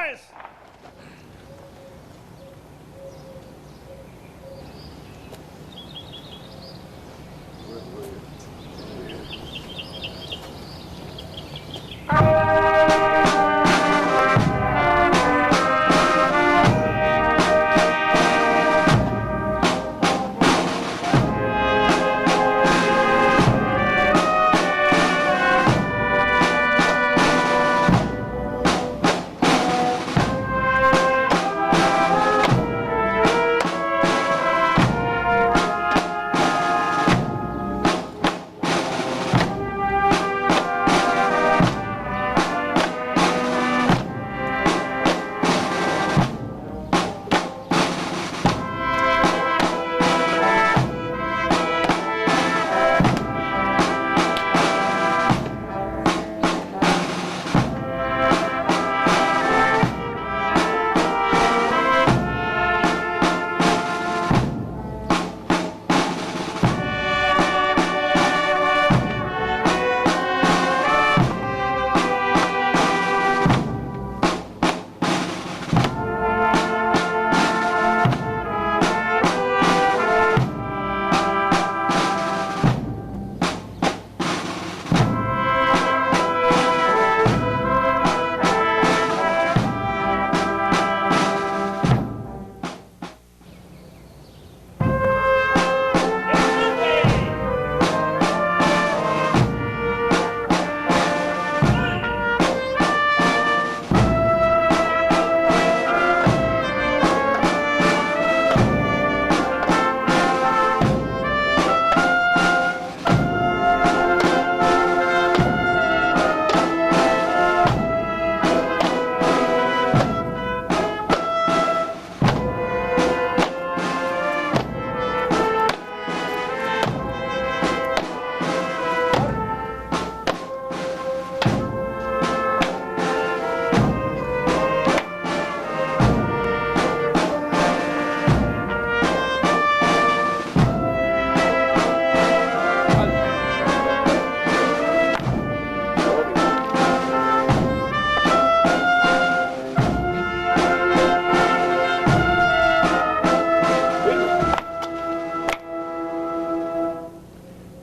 Gómez.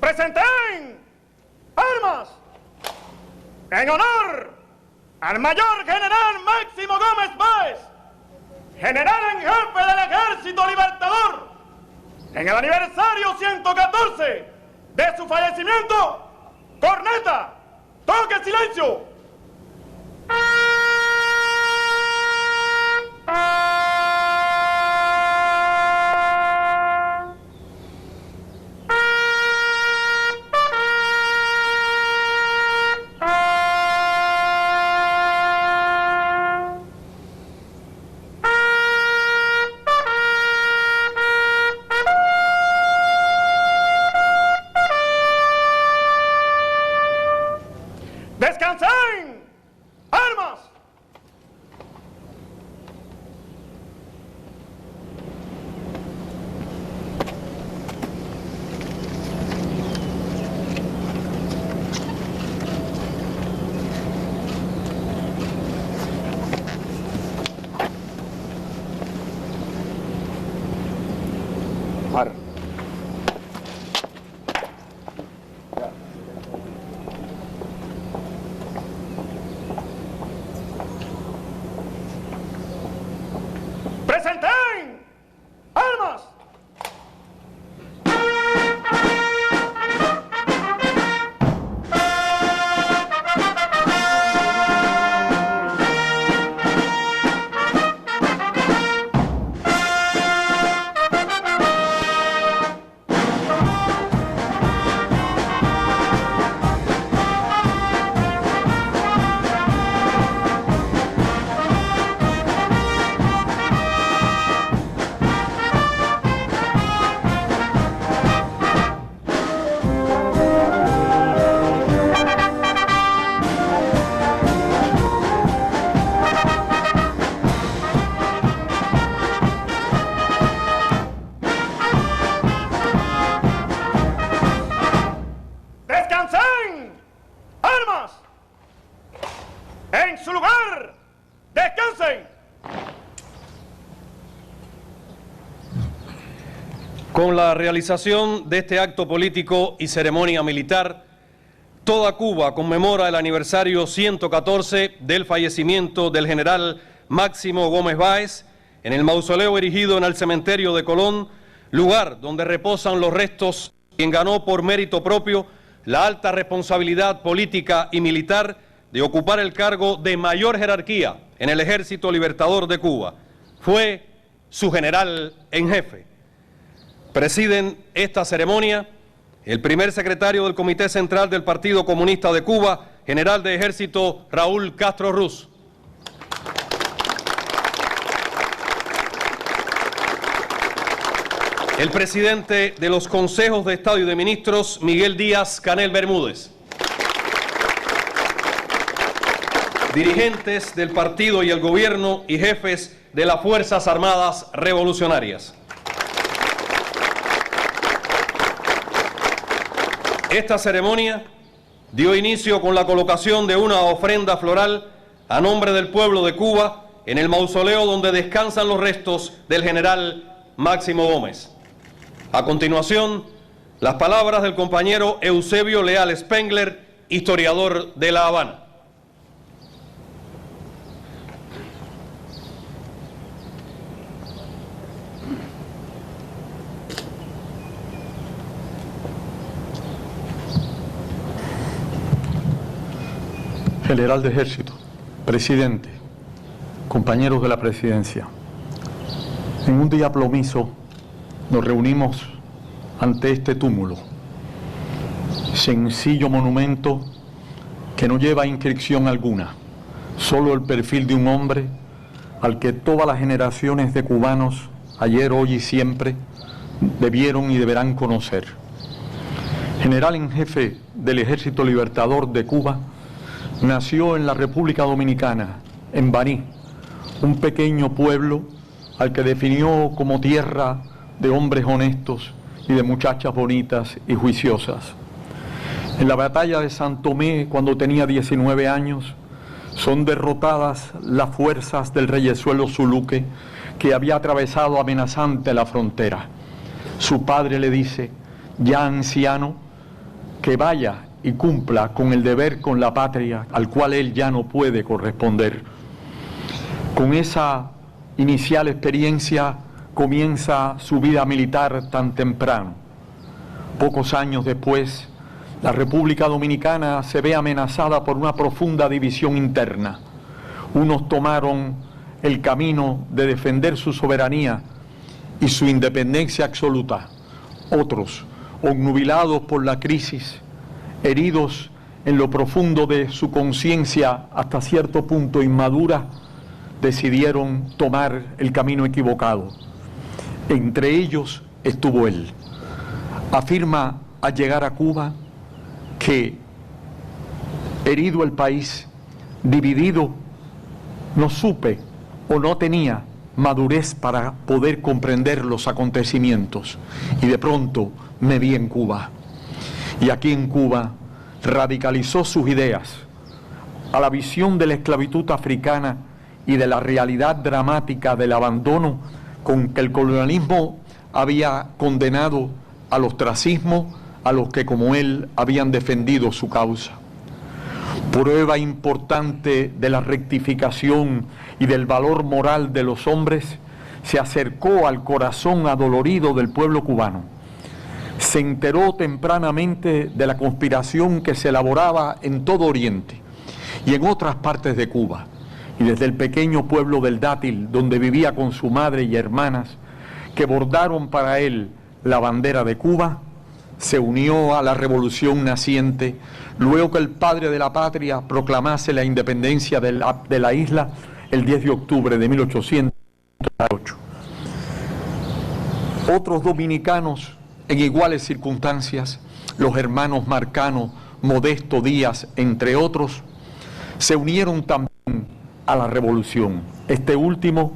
Presenten armas en honor al mayor general Máximo Gómez Báez, general en jefe del Ejército Libertador, en el aniversario 114 de su fallecimiento. Corneta, toque silencio. ¡Descansen! ¡Armas! Par. ¡Presenten armas! ¡Descansen! ¡Armas! En su lugar, Descansen. Con la realización de este acto político y ceremonia militar, toda Cuba conmemora el aniversario 114 del fallecimiento del general Máximo Gómez Báez en el mausoleo erigido en el cementerio de Colón, lugar donde reposan los restos de quien ganó por mérito propio la alta responsabilidad política y militar de ocupar el cargo de mayor jerarquía en el Ejército Libertador de Cuba. Fue su general en jefe. Presiden esta ceremonia el primer secretario del Comité Central del Partido Comunista de Cuba, general de Ejército Raúl Castro Ruz. El presidente de los Consejos de Estado y de Ministros, Miguel Díaz Canel Bermúdez. Dirigentes del partido y el gobierno y jefes de las Fuerzas Armadas Revolucionarias. Esta ceremonia dio inicio con la colocación de una ofrenda floral a nombre del pueblo de Cuba en el mausoleo donde descansan los restos del general Máximo Gómez. A continuación, las palabras del compañero Eusebio Leal Spengler, historiador de La Habana. General de Ejército, presidente, compañeros de la presidencia, en un día plomizo nos reunimos ante este túmulo, sencillo monumento que no lleva inscripción alguna, solo el perfil de un hombre al que todas las generaciones de cubanos, ayer, hoy y siempre, debieron y deberán conocer. General en jefe del Ejército Libertador de Cuba, nació en la República Dominicana, en Baní, un pequeño pueblo al que definió como tierra de hombres honestos y de muchachas bonitas y juiciosas. En la batalla de San Tomé, cuando tenía 19 años, son derrotadas las fuerzas del reyesuelo Zuluque, que había atravesado amenazante la frontera. Su padre le dice, ya anciano, que vaya y cumpla con el deber con la patria al cual él ya no puede corresponder. Con esa inicial experiencia comienza su vida militar tan temprano. Pocos años después, la República Dominicana se ve amenazada por una profunda división interna. Unos tomaron el camino de defender su soberanía y su independencia absoluta. Otros, obnubilados por la crisis, heridos en lo profundo de su conciencia hasta cierto punto inmadura, decidieron tomar el camino equivocado. Entre ellos estuvo él. Afirma al llegar a Cuba que, herido el país, dividido, no supe o no tenía madurez para poder comprender los acontecimientos, y de pronto me vi en Cuba. Y aquí en Cuba radicalizó sus ideas a la visión de la esclavitud africana y de la realidad dramática del abandono con que el colonialismo había condenado al ostracismo a los que como él habían defendido su causa. Prueba importante de la rectificación y del valor moral de los hombres, se acercó al corazón adolorido del pueblo cubano. Se enteró tempranamente de la conspiración que se elaboraba en todo Oriente y en otras partes de Cuba, y desde el pequeño pueblo del Dátil, donde vivía con su madre y hermanas, que bordaron para él la bandera de Cuba, se unió a la revolución naciente, luego que el padre de la patria proclamase la independencia de la isla el 10 de octubre de 1838. Otros dominicanos en iguales circunstancias, los hermanos Marcano, Modesto Díaz, entre otros, se unieron también a la revolución. Este último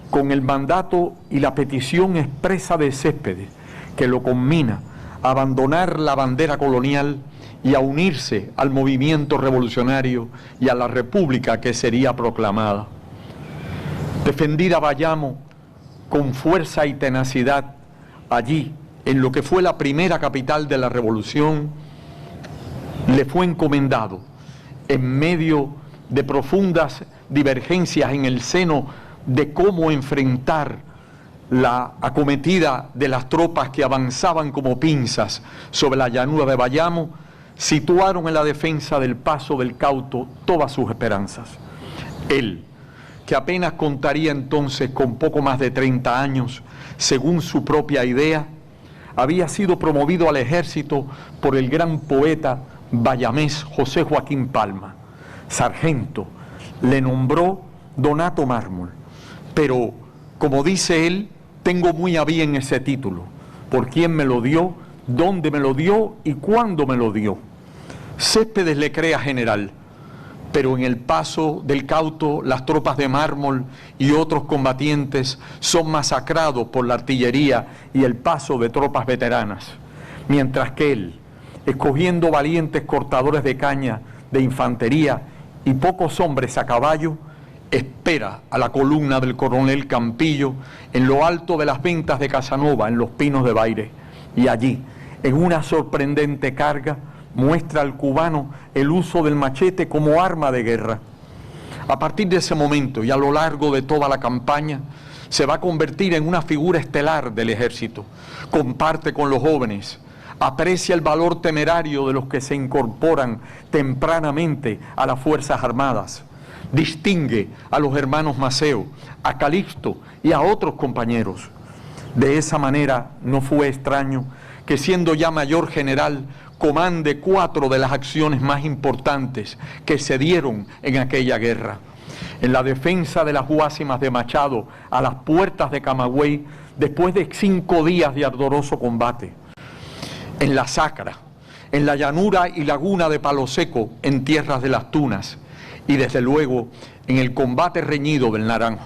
con el mandato y la petición expresa de Céspedes, que lo conmina a abandonar la bandera colonial y a unirse al movimiento revolucionario y a la república que sería proclamada. defendida Bayamo con fuerza y tenacidad allí, en lo que fue la primera capital de la Revolución, le fue encomendado, en medio de profundas divergencias en el seno de cómo enfrentar la acometida de las tropas que avanzaban como pinzas sobre la llanura de Bayamo, situaron en la defensa del Paso del Cauto todas sus esperanzas. Él, que apenas contaría entonces con poco más de 30 años, según su propia idea, había sido promovido al ejército por el gran poeta bayamés José Joaquín Palma. Sargento, le nombró Donato Mármol, pero, como dice él, tengo muy a bien ese título, por quién me lo dio, dónde me lo dio y cuándo me lo dio. Céspedes le crea general, pero en el Paso del Cauto las tropas de Mármol y otros combatientes son masacrados por la artillería y el paso de tropas veteranas, mientras que él, escogiendo valientes cortadores de caña, de infantería y pocos hombres a caballo, espera a la columna del coronel Campillo en lo alto de las ventas de Casanova, en los Pinos de Baire, y allí, en una sorprendente carga, muestra al cubano el uso del machete como arma de guerra. A partir de ese momento y a lo largo de toda la campaña, se va a convertir en una figura estelar del ejército. Comparte con los jóvenes, aprecia el valor temerario de los que se incorporan tempranamente a las Fuerzas Armadas, distingue a los hermanos Maceo, a Calixto y a otros compañeros. De esa manera no fue extraño que, siendo ya mayor general, comande 4 de las acciones más importantes que se dieron en aquella guerra. En la defensa de las Guásimas de Machado a las puertas de Camagüey, después de 5 días de ardoroso combate. En la Sacra, en la llanura y laguna de Palo Seco, en tierras de las Tunas, y desde luego en el combate reñido del Naranjo.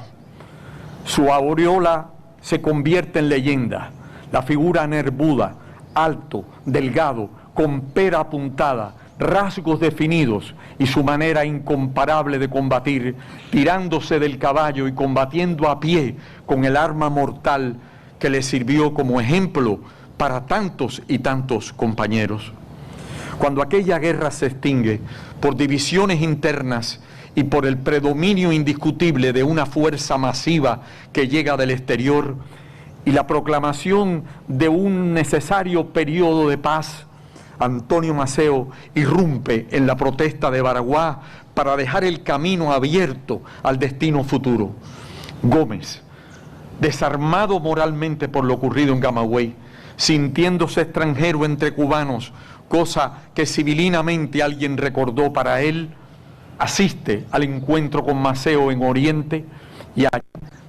Su aureola se convierte en leyenda, la figura nervuda, alto, delgado, con pera apuntada, rasgos definidos y su manera incomparable de combatir, tirándose del caballo y combatiendo a pie con el arma mortal que le sirvió como ejemplo para tantos y tantos compañeros. Cuando aquella guerra se extingue por divisiones internas y por el predominio indiscutible de una fuerza masiva que llega del exterior y la proclamación de un necesario periodo de paz, Antonio Maceo irrumpe en la protesta de Baraguá para dejar el camino abierto al destino futuro. Gómez, desarmado moralmente por lo ocurrido en Camagüey, sintiéndose extranjero entre cubanos, cosa que civilinamente alguien recordó para él, asiste al encuentro con Maceo en Oriente y allí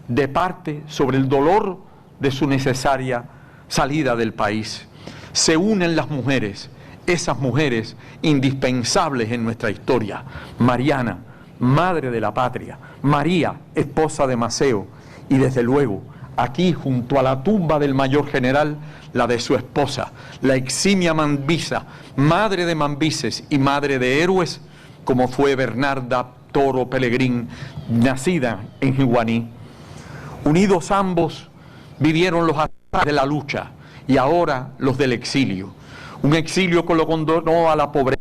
departe sobre el dolor de su necesaria salida del país. Se unen las mujeres, esas mujeres indispensables en nuestra historia. Mariana, madre de la patria, María, esposa de Maceo, y desde luego, aquí junto a la tumba del mayor general, la de su esposa, la eximia Mambisa, madre de Mambises y madre de héroes, como fue Bernarda Toro Pelegrín, nacida en Jiguaní. Unidos ambos, vivieron los azares de la lucha y ahora los del exilio. Un exilio que lo condenó a la pobreza.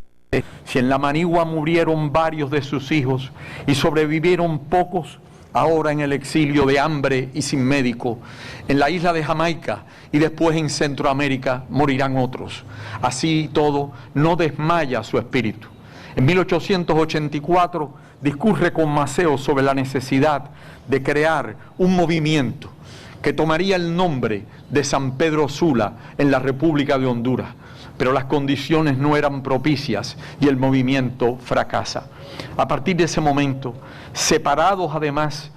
Si en la Manigua murieron varios de sus hijos y sobrevivieron pocos, ahora en el exilio de hambre y sin médico, en la isla de Jamaica y después en Centroamérica morirán otros. Así y todo, no desmaya su espíritu. En 1884 discurre con Maceo sobre la necesidad de crear un movimiento que tomaría el nombre de San Pedro Sula en la República de Honduras, pero las condiciones no eran propicias y el movimiento fracasa. A partir de ese momento, separados además,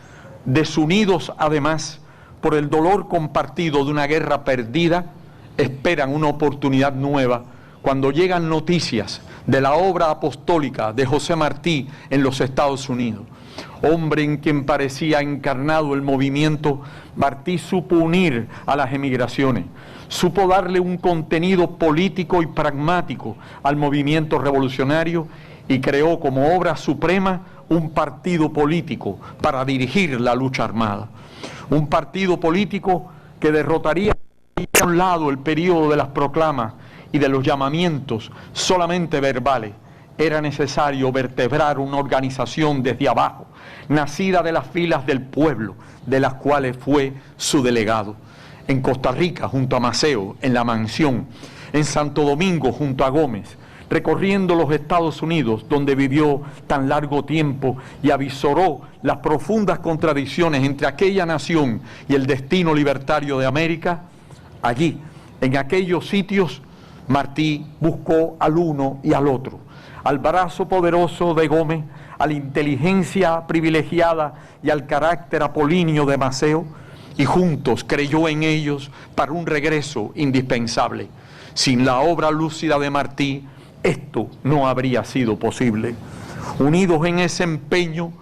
desunidos además, por el dolor compartido de una guerra perdida, esperan una oportunidad nueva cuando llegan noticias de la obra apostólica de José Martí en los Estados Unidos. Hombre en quien parecía encarnado el movimiento, Martí supo unir a las emigraciones, supo darle un contenido político y pragmático al movimiento revolucionario y creó como obra suprema un partido político para dirigir la lucha armada. Un partido político que derrotaría a un lado el periodo de las proclamas y de los llamamientos solamente verbales. Era necesario vertebrar una organización desde abajo, nacida de las filas del pueblo, de las cuales fue su delegado. En Costa Rica, junto a Maceo, en La Mansión, en Santo Domingo, junto a Gómez, recorriendo los Estados Unidos, donde vivió tan largo tiempo y avisoró las profundas contradicciones entre aquella nación y el destino libertario de América. Allí, en aquellos sitios, Martí buscó al uno y al otro, al brazo poderoso de Gómez, a la inteligencia privilegiada y al carácter apolíneo de Maceo, y juntos creyó en ellos para un regreso indispensable. Sin la obra lúcida de Martí, esto no habría sido posible. Unidos en ese empeño,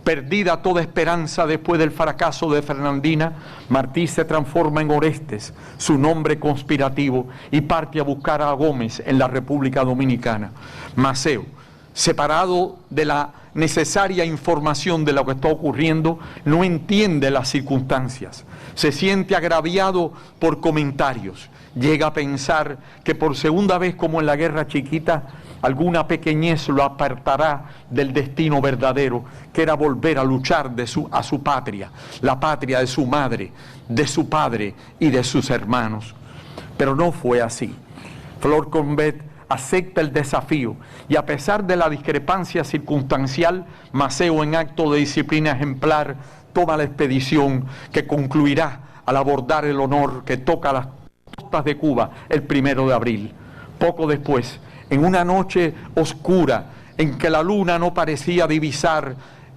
perdida toda esperanza después del fracaso de Fernandina, Martí se transforma en Orestes, su nombre conspirativo, y parte a buscar a Gómez en la República Dominicana. Maceo, separado de la necesaria información de lo que está ocurriendo, no entiende las circunstancias, se siente agraviado por comentarios, llega a pensar que por segunda vez, como en la Guerra Chiquita, alguna pequeñez lo apartará del destino verdadero, que era volver a luchar a su patria, la patria de su madre, de su padre y de sus hermanos. Pero no fue así. Flor Combet acepta el desafío y, a pesar de la discrepancia circunstancial, Maceo, en acto de disciplina ejemplar, toma la expedición que concluirá al abordar el honor que toca las costas de Cuba el 1 de abril. Poco después, en una noche oscura en que la luna no parecía divisar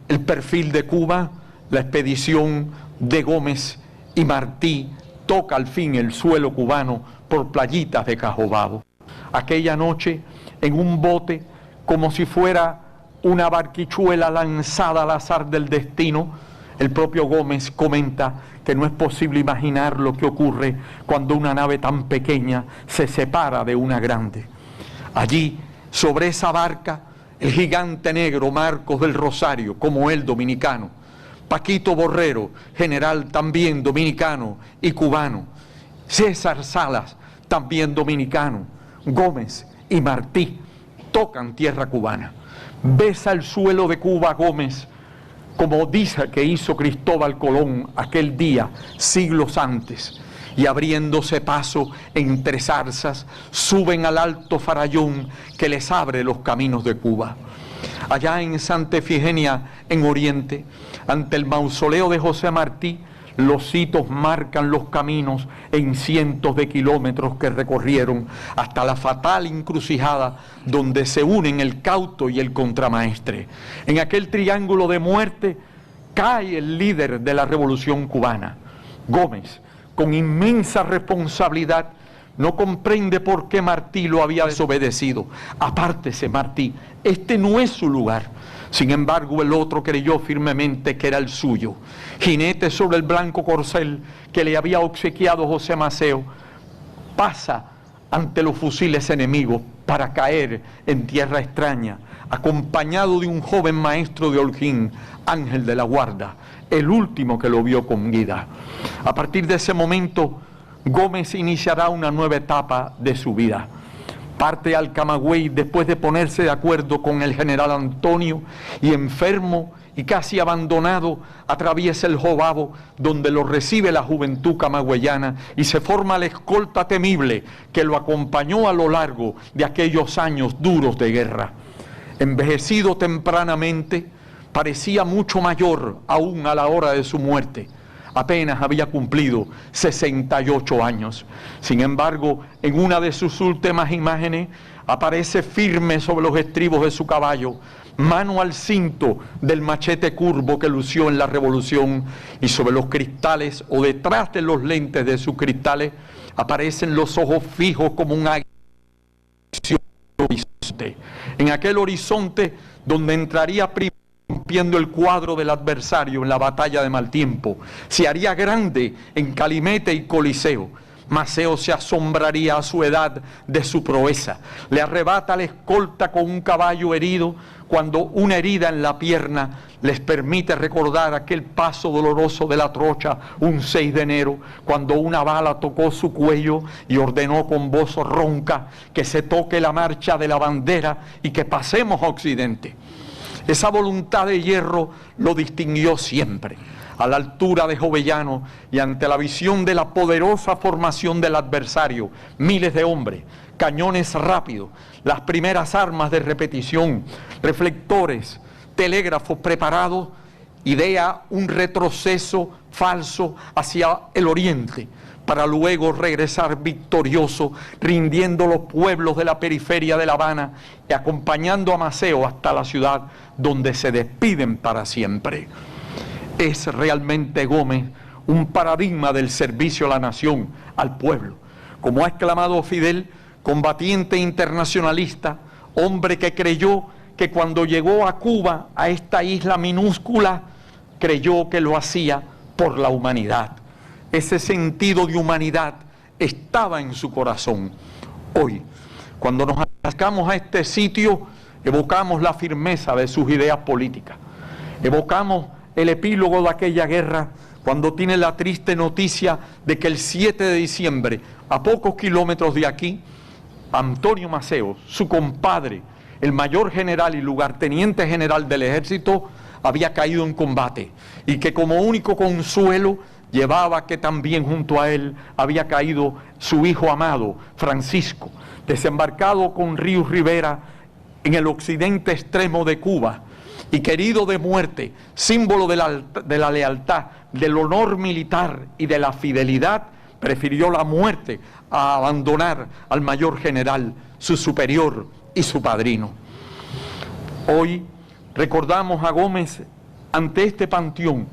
el perfil de Cuba, la expedición de Gómez y Martí toca al fin el suelo cubano por playitas de Cajobado. Aquella noche, en un bote, como si fuera una barquichuela lanzada al azar del destino, el propio Gómez comenta que no es posible imaginar lo que ocurre cuando una nave tan pequeña se separa de una grande. Allí, sobre esa barca, el gigante negro Marcos del Rosario, como él dominicano, Paquito Borrero, general también dominicano y cubano, César Salas, también dominicano, Gómez y Martí tocan tierra cubana. Besa el suelo de Cuba Gómez, como dice que hizo Cristóbal Colón aquel día, siglos antes, y abriéndose paso entre zarzas, suben al alto farallón que les abre los caminos de Cuba. Allá en Santa Efigenia, en Oriente, ante el mausoleo de José Martí, los hitos marcan los caminos en cientos de kilómetros que recorrieron hasta la fatal encrucijada donde se unen el Cauto y el Contramaestre. En aquel triángulo de muerte cae el líder de la revolución cubana. Gómez, con inmensa responsabilidad, no comprende por qué Martí lo había desobedecido. Apártese, Martí, este no es su lugar. Sin embargo, el otro creyó firmemente que era el suyo. Jinete sobre el blanco corcel que le había obsequiado José Maceo, pasa ante los fusiles enemigos para caer en tierra extraña, acompañado de un joven maestro de Holguín, Ángel de la Guarda, el último que lo vio con vida. A partir de ese momento, Gómez iniciará una nueva etapa de su vida. Parte al Camagüey después de ponerse de acuerdo con el general Antonio, y enfermo y casi abandonado, atraviesa el Jobabo, donde lo recibe la juventud camagüeyana y se forma la escolta temible que lo acompañó a lo largo de aquellos años duros de guerra. Envejecido tempranamente, parecía mucho mayor aún a la hora de su muerte. Apenas había cumplido 68 años. Sin embargo, en una de sus últimas imágenes, aparece firme sobre los estribos de su caballo, mano al cinto del machete curvo que lució en la Revolución, y sobre los cristales o detrás de los lentes de sus cristales aparecen los ojos fijos como un águila. En aquel horizonte donde entraría rompiendo el cuadro del adversario en la batalla de Maltiempo, se haría grande en Calimete y Coliseo, Maceo se asombraría a su edad de su proeza. Le arrebata la escolta con un caballo herido cuando una herida en la pierna les permite recordar aquel paso doloroso de la trocha un 6 de enero, cuando una bala tocó su cuello y ordenó con voz ronca que se toque la marcha de la bandera y que pasemos a Occidente. Esa voluntad de hierro lo distinguió siempre. A la altura de Jovellano y ante la visión de la poderosa formación del adversario, miles de hombres, cañones rápidos, las primeras armas de repetición, reflectores, telégrafos preparados, idea un retroceso falso hacia el oriente, para luego regresar victorioso, rindiendo los pueblos de la periferia de La Habana y acompañando a Maceo hasta la ciudad donde se despiden para siempre. Es realmente Gómez un paradigma del servicio a la nación, al pueblo. Como ha exclamado Fidel, combatiente internacionalista, hombre que creyó que cuando llegó a Cuba, a esta isla minúscula, creyó que lo hacía por la humanidad. Ese sentido de humanidad estaba en su corazón. Hoy, cuando nos acercamos a este sitio, evocamos la firmeza de sus ideas políticas. Evocamos el epílogo de aquella guerra cuando tiene la triste noticia de que el 7 de diciembre, a pocos kilómetros de aquí, Antonio Maceo, su compadre, el mayor general y lugarteniente general del ejército, había caído en combate y que como único consuelo llevaba que también junto a él había caído su hijo amado, Francisco, desembarcado con Ríos Rivera en el occidente extremo de Cuba y querido de muerte, símbolo de la lealtad, del honor militar y de la fidelidad, prefirió la muerte a abandonar al mayor general, su superior y su padrino. Hoy recordamos a Gómez ante este panteón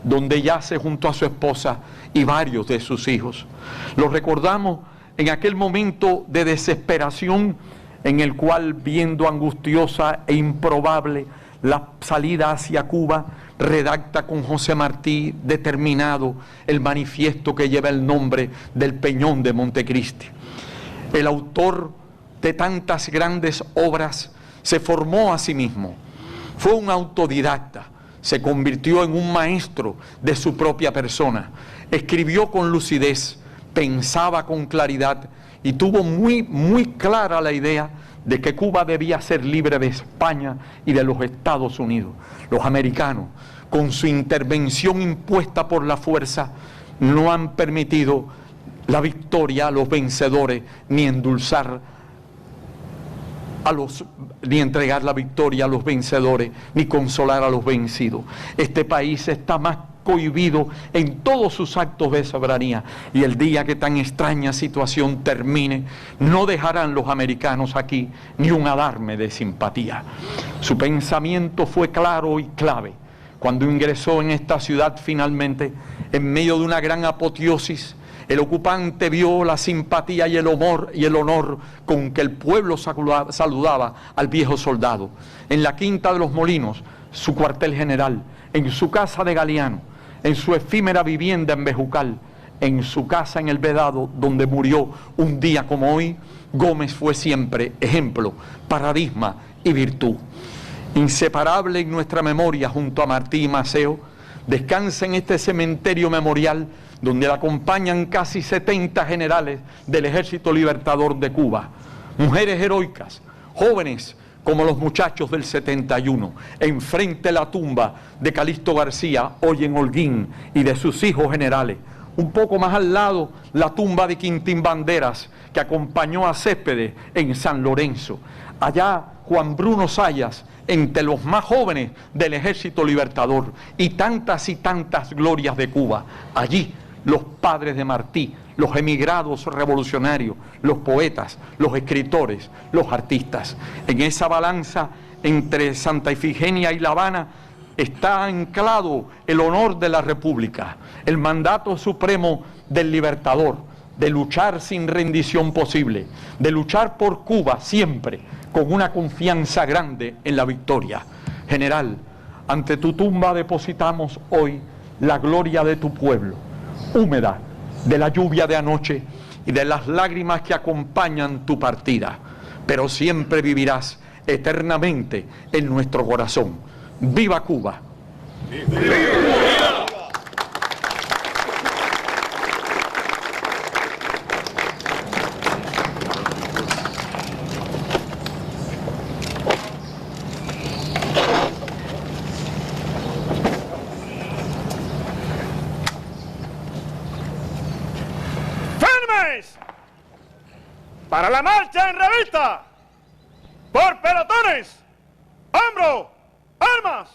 donde yace junto a su esposa y varios de sus hijos. Lo recordamos en aquel momento de desesperación en el cual, viendo angustiosa e improbable la salida hacia Cuba, redacta con José Martí determinado el manifiesto que lleva el nombre del Peñón de Montecristi. El autor de tantas grandes obras se formó a sí mismo, fue un autodidacta, se convirtió en un maestro de su propia persona, escribió con lucidez, pensaba con claridad y tuvo muy clara la idea de que Cuba debía ser libre de España y de los Estados Unidos. Los americanos, con su intervención impuesta por la fuerza, no han permitido la victoria a los vencedores, ni entregar la victoria a los vencedores, ni consolar a los vencidos. Este país está más cohibido en todos sus actos de soberanía, y el día que tan extraña situación termine, no dejarán los americanos aquí ni un alarme de simpatía. Su pensamiento fue claro y clave cuando ingresó en esta ciudad finalmente, en medio de una gran apoteosis. El ocupante vio la simpatía y el honor con que el pueblo saludaba al viejo soldado. En la Quinta de los Molinos, su cuartel general, en su casa de Galeano, en su efímera vivienda en Bejucal, en su casa en El Vedado, donde murió un día como hoy, Gómez fue siempre ejemplo, paradigma y virtud. Inseparable en nuestra memoria junto a Martí y Maceo, descansa en este cementerio memorial donde la acompañan casi 70 generales del Ejército Libertador de Cuba, mujeres heroicas, jóvenes como los muchachos del 71, enfrente la tumba de Calixto García, hoy en Holguín, y de sus hijos generales. Un poco más al lado, la tumba de Quintín Banderas, que acompañó a Céspedes en San Lorenzo. Allá, Juan Bruno Zayas, entre los más jóvenes del Ejército Libertador, y tantas glorias de Cuba. Allí, los padres de Martí, los emigrados revolucionarios, los poetas, los escritores, los artistas. En esa balanza entre Santa Ifigenia y La Habana está anclado el honor de la República, el mandato supremo del Libertador, de luchar sin rendición posible, de luchar por Cuba siempre, con una confianza grande en la victoria. General, ante tu tumba depositamos hoy la gloria de tu pueblo, húmeda de la lluvia de anoche, y de las lágrimas que acompañan tu partida, pero siempre vivirás eternamente en nuestro corazón. ¡Viva Cuba! ¡Firmes! Para la marcha en revista. Por pelotones. Hombro. Armas.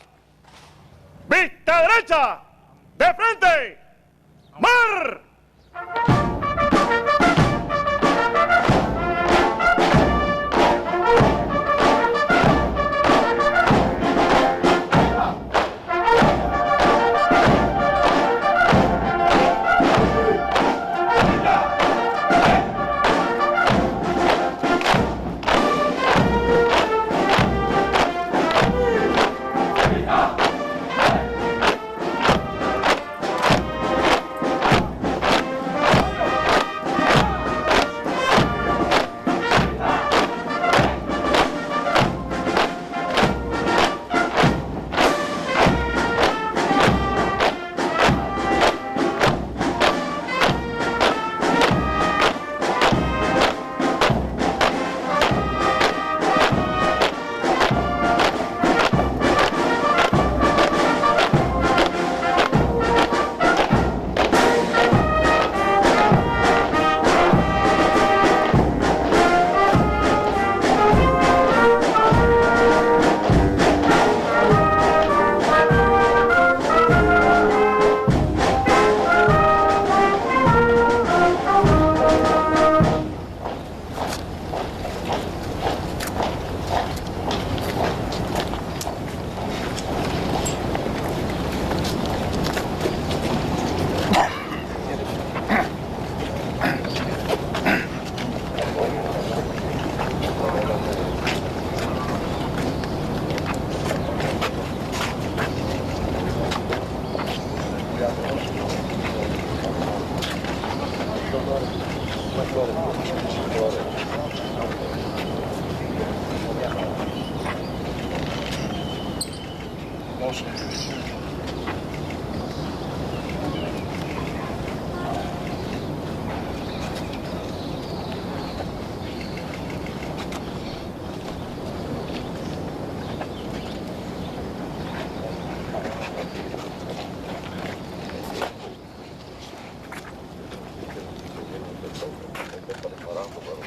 Vista derecha. De frente. Mar.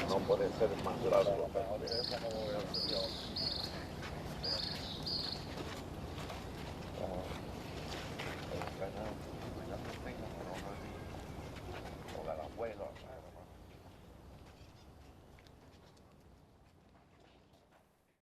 No puede ser más largo.